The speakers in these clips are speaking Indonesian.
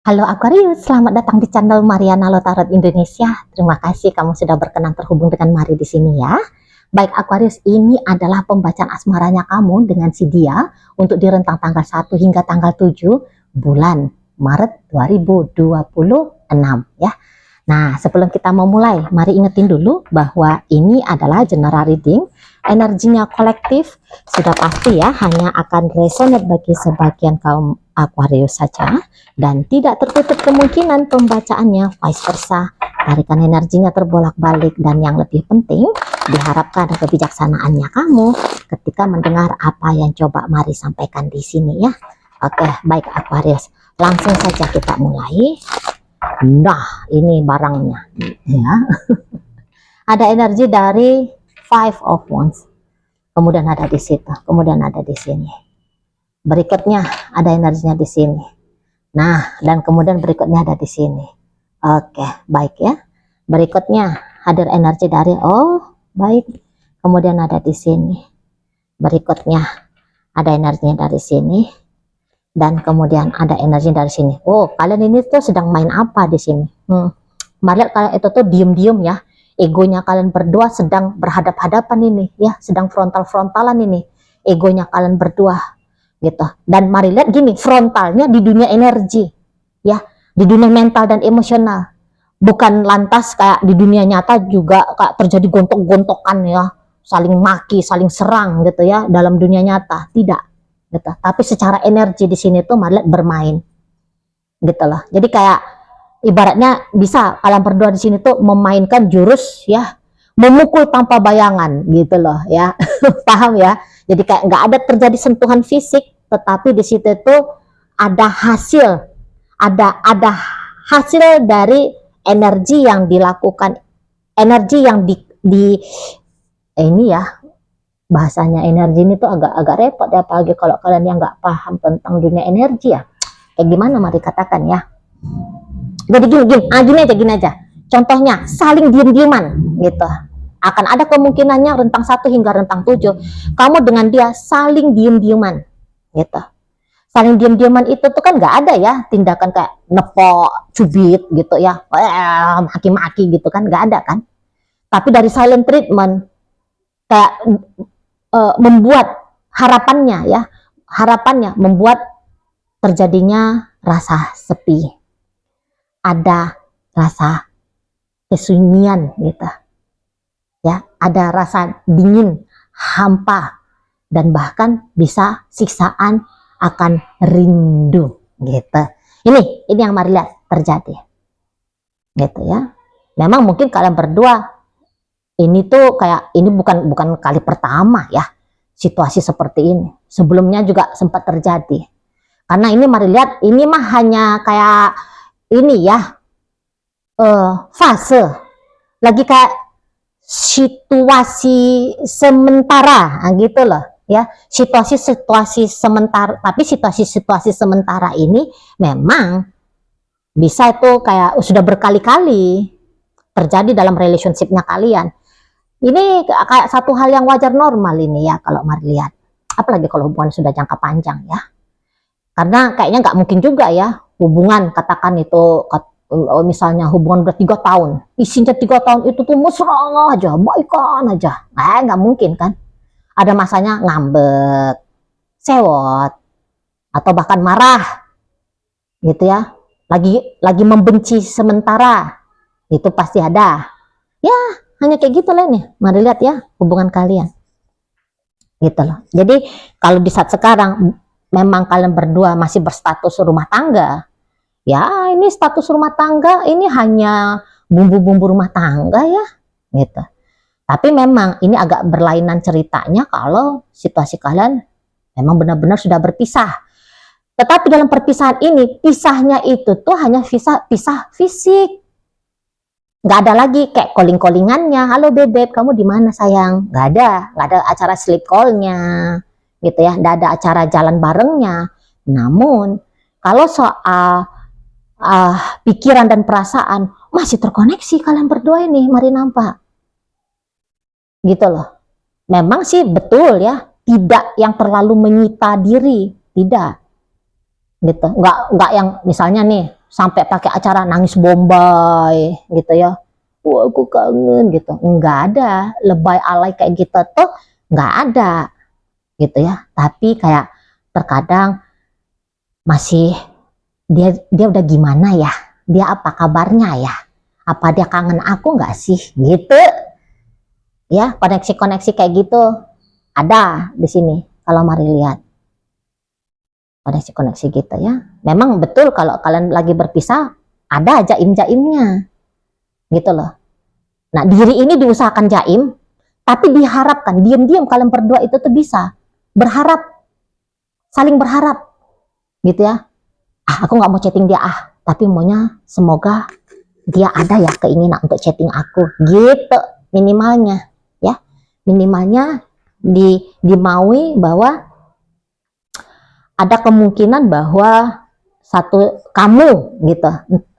Halo Aquarius, selamat datang di channel Mariana Lotarot Indonesia. Terima kasih kamu sudah berkenan terhubung dengan Mari di sini ya. Baik Aquarius, ini adalah pembacaan asmaranya kamu dengan si dia untuk di rentang tanggal 1 hingga tanggal 7 bulan Maret 2026 ya. Nah, sebelum kita memulai, mari ingetin dulu bahwa ini adalah general reading. Energinya kolektif, sudah pasti ya, hanya akan resonate bagi sebagian kaum Aquarius saja. Dan tidak tertutup kemungkinan pembacaannya vice versa. Tarikan energinya terbolak-balik, dan yang lebih penting, diharapkan kebijaksanaannya kamu ketika mendengar apa yang coba Mari sampaikan di sini ya. Oke, baik Aquarius. Langsung saja kita mulai. Nah, ini barangnya ya. Ada energi dari Five of Wands. Kemudian ada di situ, kemudian ada di sini. Berikutnya ada energinya di sini. Nah, dan kemudian berikutnya ada di sini. Oke, baik ya. Berikutnya hadir energi dari baik. Kemudian ada di sini. Berikutnya ada energinya dari sini. Dan kemudian ada energi dari sini. Oh, kalian ini tuh sedang main apa di sini? Mari lihat kalian itu tuh diem-diem ya. Egonya kalian berdua sedang berhadap-hadapan ini ya, sedang frontal-frontalan ini. Egonya kalian berdua gitu. Dan mari lihat gini, frontalnya di dunia energi ya, di dunia mental dan emosional. Bukan lantas kayak di dunia nyata juga kayak terjadi gontok-gontokan ya, saling maki, saling serang gitu ya dalam dunia nyata. Tidak gitu. Tapi secara energi di sini tuh mari lihat bermain gitu loh. Jadi kayak ibaratnya bisa kalian berdua di sini tuh memainkan jurus ya, memukul tanpa bayangan gitu loh ya. Paham ya? Jadi kayak nggak ada terjadi sentuhan fisik, tetapi di situ tuh ada hasil, ada hasil dari energi yang dilakukan, energi yang ini ya, bahasanya energi ini tuh agak repot ya, apalagi kalau kalian yang nggak paham tentang dunia energi ya. Kayak gimana mari katakan ya. Jadi gini aja. Contohnya saling diem-dieman gitu. Akan ada kemungkinannya rentang 1 hingga rentang 7. Kamu dengan dia saling diem-dieman gitu. Saling diem-dieman itu tuh kan nggak ada ya tindakan kayak nepok, cubit gitu ya, maki-maki gitu kan, nggak ada kan. Tapi dari silent treatment kayak membuat harapannya membuat terjadinya rasa sepi, ada rasa kesunyian gitu ya, ada rasa dingin, hampa, dan bahkan bisa siksaan akan rindu gitu. Ini yang mari lihat terjadi gitu ya. Memang mungkin kalian berdua ini tuh kayak ini bukan kali pertama ya situasi seperti ini. Sebelumnya juga sempat terjadi. Karena ini mari lihat, ini mah hanya kayak ini ya, fase lagi kayak situasi sementara gitu loh ya, situasi sementara. Tapi situasi sementara ini memang bisa itu kayak sudah berkali-kali terjadi dalam relationshipnya kalian. Ini kayak satu hal yang wajar, normal ini ya kalau mari lihat. Apalagi kalau hubungan sudah jangka panjang ya. Karena kayaknya nggak mungkin juga ya hubungan, katakan itu misalnya hubungan udah 3 tahun, isinya 3 tahun itu tuh mesra aja, baikan aja. Nggak mungkin kan. Ada masanya ngambek, sewot, atau bahkan marah gitu ya. Lagi membenci sementara. Itu pasti ada. Ya, hanya kayak gitu lah nih. Mari lihat ya hubungan kalian. Gitu loh. Jadi kalau di saat sekarang memang kalian berdua masih berstatus rumah tangga, ya ini status rumah tangga ini hanya bumbu-bumbu rumah tangga ya gitu. Tapi memang ini agak berlainan ceritanya kalau situasi kalian memang benar-benar sudah berpisah. Tetapi dalam perpisahan ini, pisahnya itu tuh hanya pisah fisik. Nggak ada lagi kayak calling-callingannya, halo bebek kamu di mana sayang, nggak ada acara sleep call-nya gitu ya, nggak ada acara jalan barengnya. Namun kalau soal pikiran dan perasaan masih terkoneksi kalian berdua ini, mari nampak gitu loh. Memang sih betul ya, tidak yang terlalu menyita diri, tidak gitu, nggak yang misalnya nih sampai pakai acara nangis bombay gitu ya. Wah, aku kangen gitu. Nggak ada lebay alay kayak gitu tuh, nggak ada gitu ya. Tapi kayak terkadang masih dia udah gimana ya? Dia apa kabarnya ya? Apa dia kangen aku nggak sih? Gitu ya, koneksi-koneksi kayak gitu ada di sini. Kalau mari lihat koneksi-koneksi gitu ya. Memang betul kalau kalian lagi berpisah ada jaim-jaimnya gitu loh. Nah, diri ini diusahakan jaim, tapi diharapkan diam-diam kalian berdua itu tuh bisa berharap, saling berharap gitu ya. Aku nggak mau chatting dia tapi maunya semoga dia ada ya keinginan untuk chatting aku gitu, minimalnya ya, minimalnya dimaui bahwa ada kemungkinan bahwa satu kamu gitu,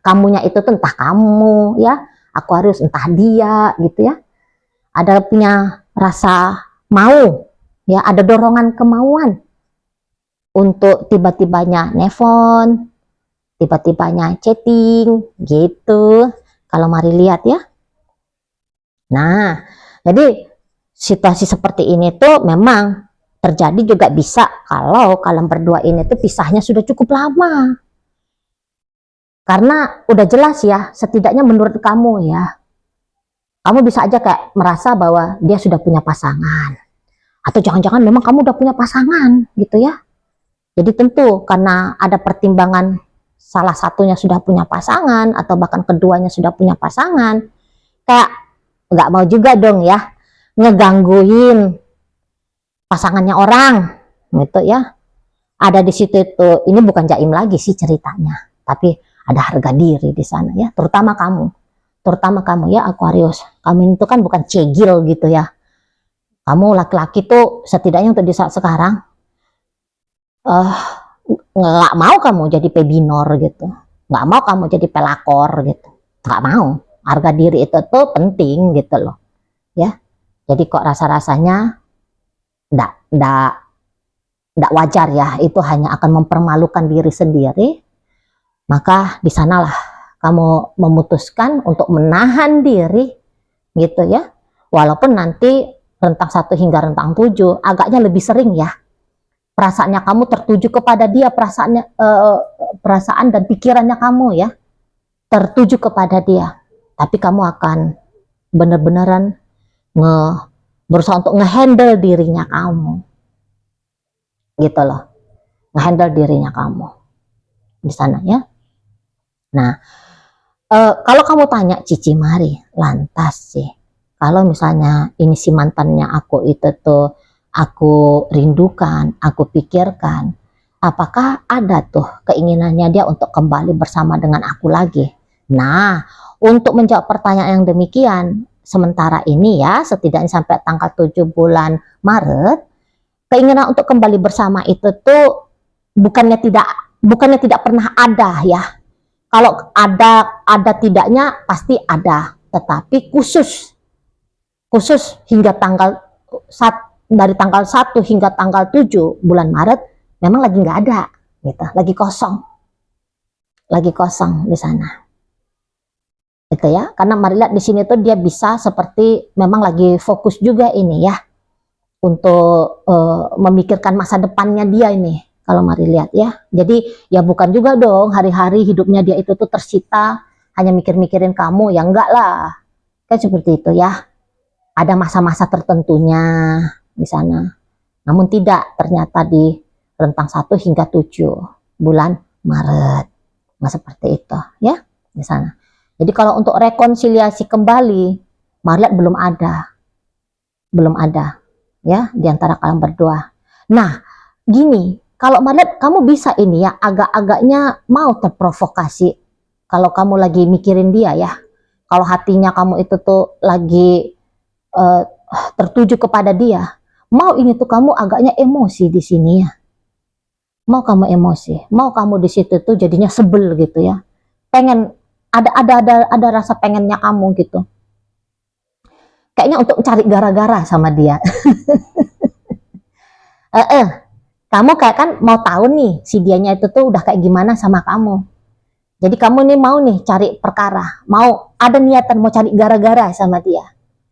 kamunya itu tuh entah kamu ya, Aquarius, entah dia gitu ya, ada punya rasa mau ya, ada dorongan kemauan untuk tiba-tibanya nelfon, tiba-tibanya chatting gitu. Kalau mari lihat ya. Nah, jadi situasi seperti ini tuh memang terjadi juga bisa kalau kalian berdua ini tuh pisahnya sudah cukup lama. Karena udah jelas ya, setidaknya menurut kamu ya, kamu bisa aja kayak merasa bahwa dia sudah punya pasangan. Atau jangan-jangan memang kamu udah punya pasangan gitu ya. Jadi tentu karena ada pertimbangan salah satunya sudah punya pasangan atau bahkan keduanya sudah punya pasangan, kayak nggak mau juga dong ya ngegangguin pasangannya orang gitu ya. Ada di situ itu, ini bukan jaim lagi sih ceritanya, tapi ada harga diri di sana ya, terutama kamu ya Aquarius. Kamu itu kan bukan cegil gitu ya. Kamu laki-laki tuh setidaknya untuk di saat sekarang nggak mau kamu jadi pebinor gitu, nggak mau kamu jadi pelakor gitu, nggak mau. Harga diri itu tuh penting gitu loh ya. Jadi kok rasa-rasanya ndak wajar ya, itu hanya akan mempermalukan diri sendiri. Maka di sanalah kamu memutuskan untuk menahan diri gitu ya, walaupun nanti rentang 1 hingga rentang 7 agaknya lebih sering ya perasaannya kamu tertuju kepada dia, perasaan dan pikirannya kamu ya tertuju kepada dia, tapi kamu akan bener-beneran berusaha untuk ngehandle dirinya kamu gitu loh, ngehandle dirinya kamu di sana ya. Nah, kalau kamu tanya Cici Mari, lantas sih kalau misalnya ini si mantannya aku itu tuh aku rindukan, aku pikirkan, apakah ada tuh keinginannya dia untuk kembali bersama dengan aku lagi? Nah, untuk menjawab pertanyaan yang demikian, sementara ini ya, setidaknya sampai tanggal 7 bulan Maret, keinginan untuk kembali bersama itu tuh bukannya tidak pernah ada ya. Kalau ada tidaknya pasti ada, tetapi khusus hingga dari tanggal 1 hingga tanggal 7 bulan Maret memang lagi nggak ada gitu, lagi kosong di sana gitu ya. Karena mari lihat di sini tuh dia bisa seperti memang lagi fokus juga ini ya untuk memikirkan masa depannya dia ini. Kalau mari lihat ya, jadi ya bukan juga dong hari-hari hidupnya dia itu tuh tersita hanya mikir-mikirin kamu, ya enggak lah, kan seperti itu ya. Ada masa-masa tertentunya di sana, namun tidak ternyata di rentang 1 hingga 7 bulan Maret, nah seperti itu ya di sana. Jadi kalau untuk rekonsiliasi kembali, Maret belum ada ya di antara kalian berdua. Nah gini, kalau Maret kamu bisa ini ya agak-agaknya mau terprovokasi kalau kamu lagi mikirin dia ya, kalau hatinya kamu itu tuh lagi tertuju kepada dia, mau ini tuh kamu agaknya emosi di sini ya, mau kamu emosi, mau kamu di situ tuh jadinya sebel gitu ya, pengen ada rasa pengennya kamu gitu, kayaknya untuk cari gara-gara sama dia. Kamu kayak kan mau tahu nih si dianya itu tuh udah kayak gimana sama kamu. Jadi kamu nih mau nih cari perkara, mau ada niatan mau cari gara-gara sama dia.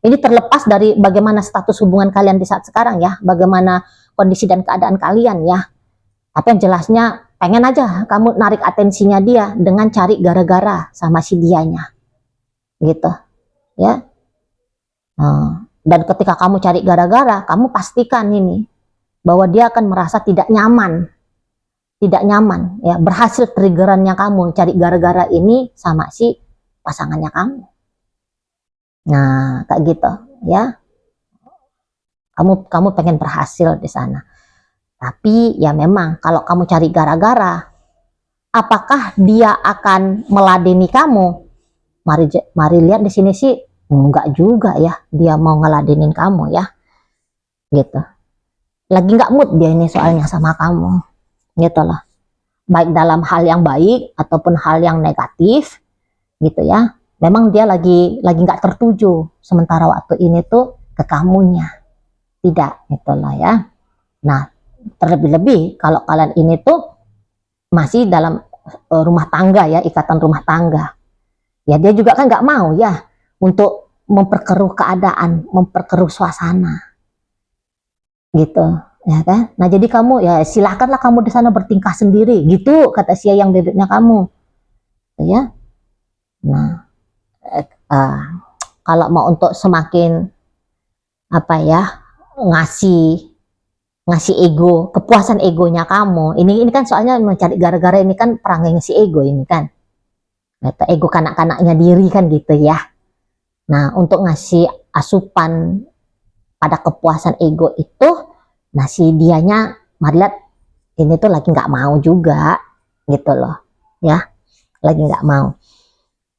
Ini terlepas dari bagaimana status hubungan kalian di saat sekarang ya, bagaimana kondisi dan keadaan kalian ya. Tapi yang jelasnya pengen aja kamu narik atensinya dia dengan cari gara-gara sama si dianya, gitu ya. Dan ketika kamu cari gara-gara, kamu pastikan ini bahwa dia akan merasa tidak nyaman ya, berhasil triggerannya kamu cari gara-gara ini sama si pasangannya kamu. Nah kayak gitu ya, kamu pengen berhasil di sana. Tapi ya memang kalau kamu cari gara-gara, apakah dia akan meladeni kamu? Mari lihat di sini sih enggak juga ya, dia mau ngeladenin kamu ya, gitu. Lagi nggak mood dia ini soalnya sama kamu, gitu loh. Baik dalam hal yang baik ataupun hal yang negatif, gitu ya. Memang dia lagi nggak tertuju sementara waktu ini tuh ke kamunya, tidak, gitu loh ya. Nah terlebih-lebih kalau kalian ini tuh masih dalam rumah tangga ya, ikatan rumah tangga ya, dia juga kan nggak mau ya untuk memperkeruh keadaan, memperkeruh suasana, gitu ya kan. Nah jadi kamu ya silahkanlah kamu di sana bertingkah sendiri gitu, kata si yang bebeknya kamu ya. Nah kalau mau untuk semakin apa ya, ngasih ego, kepuasan egonya kamu. Ini kan soalnya mencari gara-gara, ini kan perangnya si ego ini kan. Ego kanak-kanaknya diri kan gitu ya. Nah, untuk ngasih asupan pada kepuasan ego itu, nah si dianya lihat ini tuh lagi nggak mau juga gitu loh. Ya, lagi nggak mau.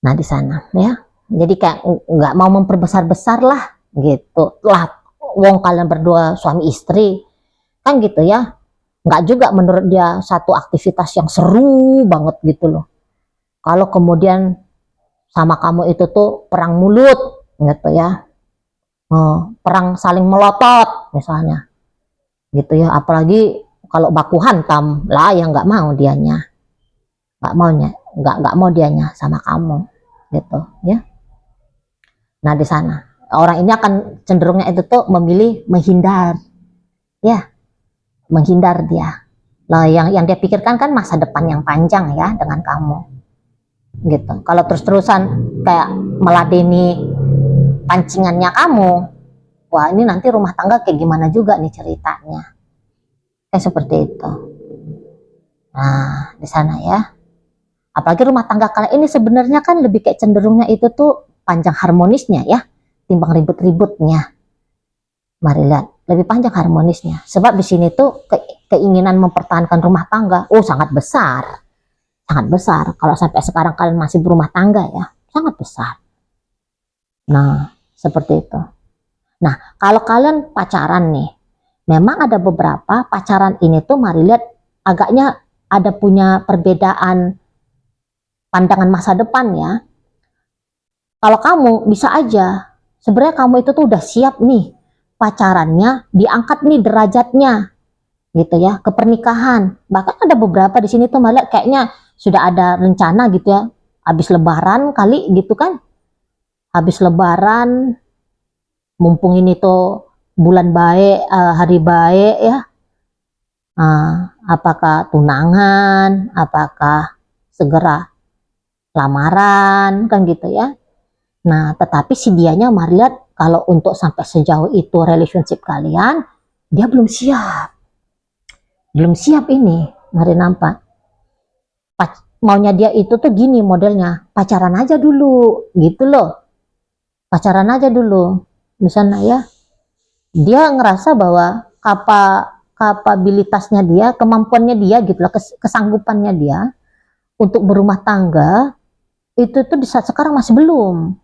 Nah, di sana ya. Jadi kayak nggak mau memperbesar-besar lah gitu. Lah, wong kalian berdua suami istri kan gitu ya, nggak juga menurut dia satu aktivitas yang seru banget gitu loh kalau kemudian sama kamu itu tuh perang mulut gitu ya, perang saling melotot misalnya gitu ya, apalagi kalau baku hantam lah yang nggak mau dianya, nggak mau dianya sama kamu gitu ya. Nah di sana orang ini akan cenderungnya itu tuh memilih menghindar ya, menghindar dia. Nah, yang dia pikirkan kan masa depan yang panjang ya dengan kamu. Gitu. Kalau terus-terusan kayak meladeni pancingannya kamu, wah ini nanti rumah tangga kayak gimana juga nih ceritanya. Kayak seperti itu. Nah, di sana ya. Apalagi rumah tangga kalian ini sebenarnya kan lebih kayak cenderungnya itu tuh panjang harmonisnya ya, timbang ribut-ributnya. Mari lihat, lebih panjang harmonisnya. Sebab di sini tuh keinginan mempertahankan rumah tangga, sangat besar. Sangat besar. Kalau sampai sekarang kalian masih berumah tangga ya, sangat besar. Nah, seperti itu. Nah, kalau kalian pacaran nih, memang ada beberapa pacaran ini tuh mari lihat agaknya ada punya perbedaan pandangan masa depan ya. Kalau kamu bisa aja, sebenarnya kamu itu tuh udah siap nih pacarannya diangkat nih derajatnya gitu ya ke pernikahan. Bahkan ada beberapa di sini tuh malah kayaknya sudah ada rencana gitu ya, habis lebaran kali gitu kan, habis lebaran mumpung ini tuh bulan baik, hari baik ya, apakah tunangan, apakah segera lamaran kan gitu ya. Nah tetapi si dianya mari lihat kalau untuk sampai sejauh itu relationship kalian, dia belum siap. Belum siap ini, mari nampak. Maunya dia itu tuh gini modelnya, pacaran aja dulu, gitu loh. Pacaran aja dulu. Misalnya ya, dia ngerasa bahwa kapabilitasnya dia, kemampuannya dia gitu loh, kesanggupannya dia untuk berumah tangga, itu tuh di saat sekarang masih belum.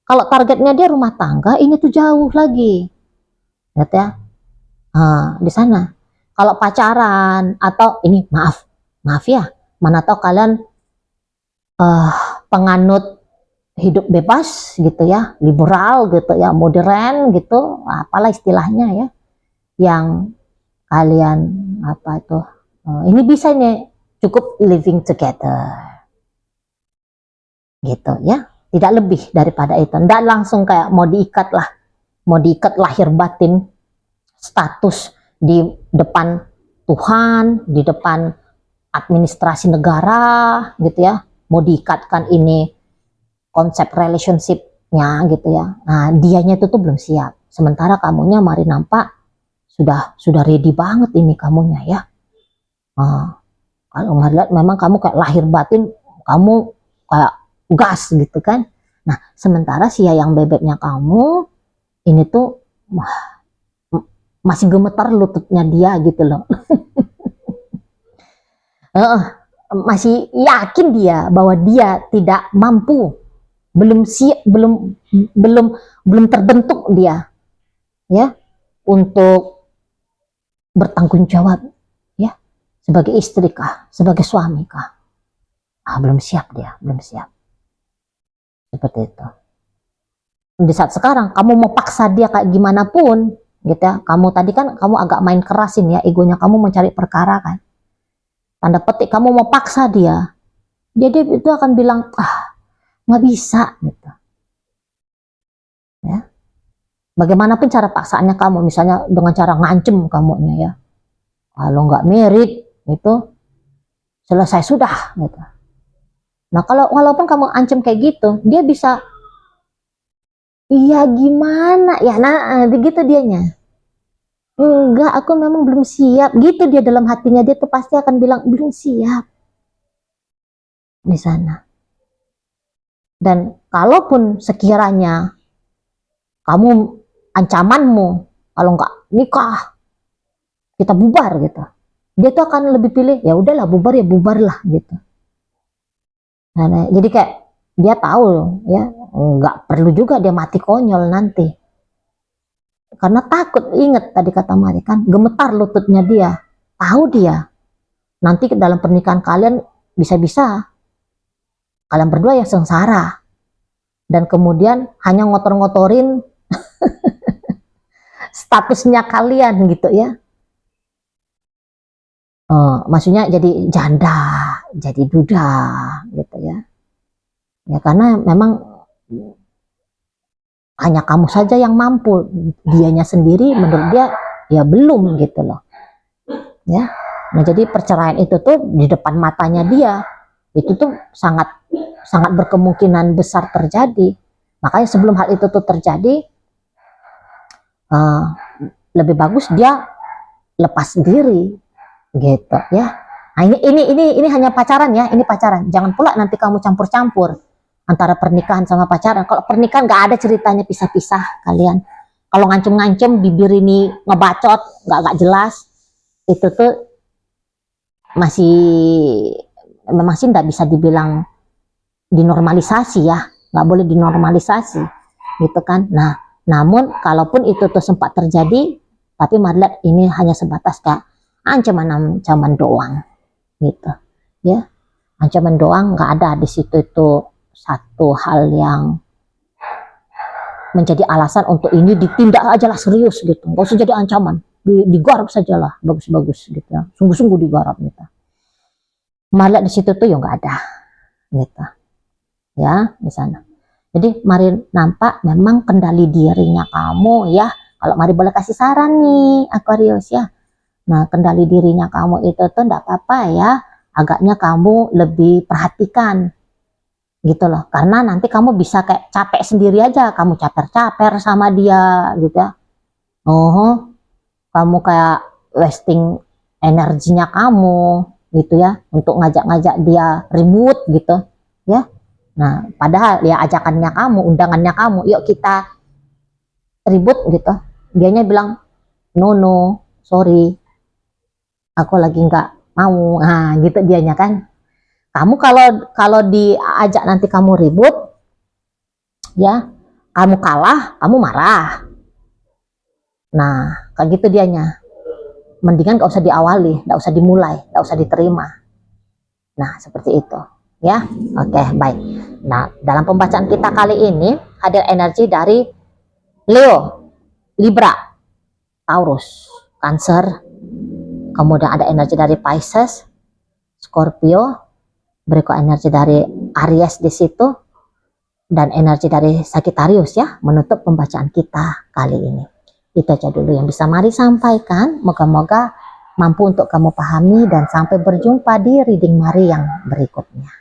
Kalau targetnya dia rumah tangga, ini tuh jauh lagi. Lihat ya. Di sana. Kalau pacaran atau ini maaf ya, mana tahu kalian penganut hidup bebas gitu ya, liberal gitu ya, modern gitu, apalah istilahnya ya, yang kalian apa itu, ini bisa nih cukup living together gitu ya, tidak lebih daripada itu. Tidak langsung kayak mau diikat lahir batin status di depan Tuhan, di depan administrasi negara gitu ya, mau diikatkan ini konsep relationship-nya gitu ya. Nah, dianya itu tuh belum siap. Sementara kamunya mari nampak sudah ready banget ini kamunya ya. Nah, kalau ngeliat memang kamu kayak lahir batin, kamu kayak gas gitu kan. Nah, sementara si yang bebeknya kamu ini tuh masih gemetar lututnya dia gitu loh. Masih yakin dia bahwa dia tidak mampu, belum siap, belum terbentuk dia ya untuk bertanggung jawab ya sebagai istri kah, sebagai suami kah. Belum siap dia, belum siap. Seperti itu. Di saat sekarang kamu mau paksa dia kayak gimana pun gitu ya. Kamu tadi kan kamu agak main kerasin ya, egonya kamu mencari perkara kan. Tanda petik kamu mau paksa dia itu akan bilang nggak bisa gitu ya. Bagaimanapun cara paksaannya kamu, misalnya dengan cara ngancem kamunya ya, kalau nggak merit itu selesai sudah gitu. Nah, kalau walaupun kamu ancam kayak gitu, dia bisa iya gimana ya, nah begitu dianya. Enggak, aku memang belum siap gitu, dia dalam hatinya dia tuh pasti akan bilang belum siap di sana. Dan kalaupun sekiranya kamu ancamanmu kalau nggak nikah kita bubar gitu, dia tuh akan lebih pilih ya udahlah bubar ya bubarlah gitu. Nah, jadi kayak dia tahu ya nggak perlu juga dia mati konyol nanti karena takut. Ingat tadi kata Mari kan, gemetar lututnya dia, tahu dia nanti dalam pernikahan kalian bisa-bisa kalian berdua ya sengsara dan kemudian hanya ngotor-ngotorin statusnya kalian gitu ya. Maksudnya jadi janda, jadi duda gitu ya. Ya karena memang hanya kamu saja yang mampu, dianya sendiri menurut dia ya belum gitu loh. Ya. Nah, jadi perceraian itu tuh di depan matanya dia itu tuh sangat berkemungkinan besar terjadi. Makanya sebelum hal itu tuh terjadi lebih bagus dia lepas diri gitu ya. Nah, ini hanya pacaran ya, ini pacaran. Jangan pula nanti kamu campur-campur antara pernikahan sama pacaran. Kalau pernikahan nggak ada ceritanya pisah-pisah kalian. Kalau ngancem-ngancem bibir ini ngebacot, nggak jelas, itu tuh masih memang sih nggak bisa dibilang dinormalisasi ya, nggak boleh dinormalisasi gitu kan. Nah, namun kalaupun itu tuh sempat terjadi, tapi Mari lihat ini hanya sebatas kayak ancaman doang gitu ya, ancaman doang, nggak ada di situ itu satu hal yang menjadi alasan untuk ini ditindak aja lah serius gitu, nggak usah jadi ancaman, digarap sajalah bagus-bagus gitu ya, sungguh-sungguh digarap gitu. Mari lihat di situ tuh ya nggak ada gitu ya di sana. Jadi Mari nampak memang kendali dirinya kamu ya. Kalau Mari boleh kasih saran nih Aquarius ya. Nah, kendali dirinya kamu itu tuh enggak apa-apa ya. Agaknya kamu lebih perhatikan gitu loh. Karena nanti kamu bisa kayak capek sendiri aja. Kamu caper-caper sama dia gitu ya. Kamu kayak wasting energinya kamu gitu ya. Untuk ngajak-ngajak dia ribut gitu ya. Nah, padahal ya ajakannya kamu, undangannya kamu, yuk kita ribut gitu. Dianya bilang, no, sorry, aku lagi nggak mau. Nah, gitu dianya kan. Kamu kalau diajak nanti kamu ribut, ya, kamu kalah, kamu marah. Nah, kayak gitu dianya. Mendingan nggak usah diawali, nggak usah dimulai, nggak usah diterima. Nah, seperti itu. Ya, oke, baik. Nah, dalam pembacaan kita kali ini hadir energi dari Leo, Libra, Taurus, Cancer, kemudian ada energi dari Pisces, Scorpio, berikut energi dari Aries di situ, dan energi dari Sagittarius ya, menutup pembacaan kita kali ini. Itu aja dulu yang bisa Mari sampaikan. Moga-moga mampu untuk kamu pahami, dan sampai berjumpa di reading Mari yang berikutnya.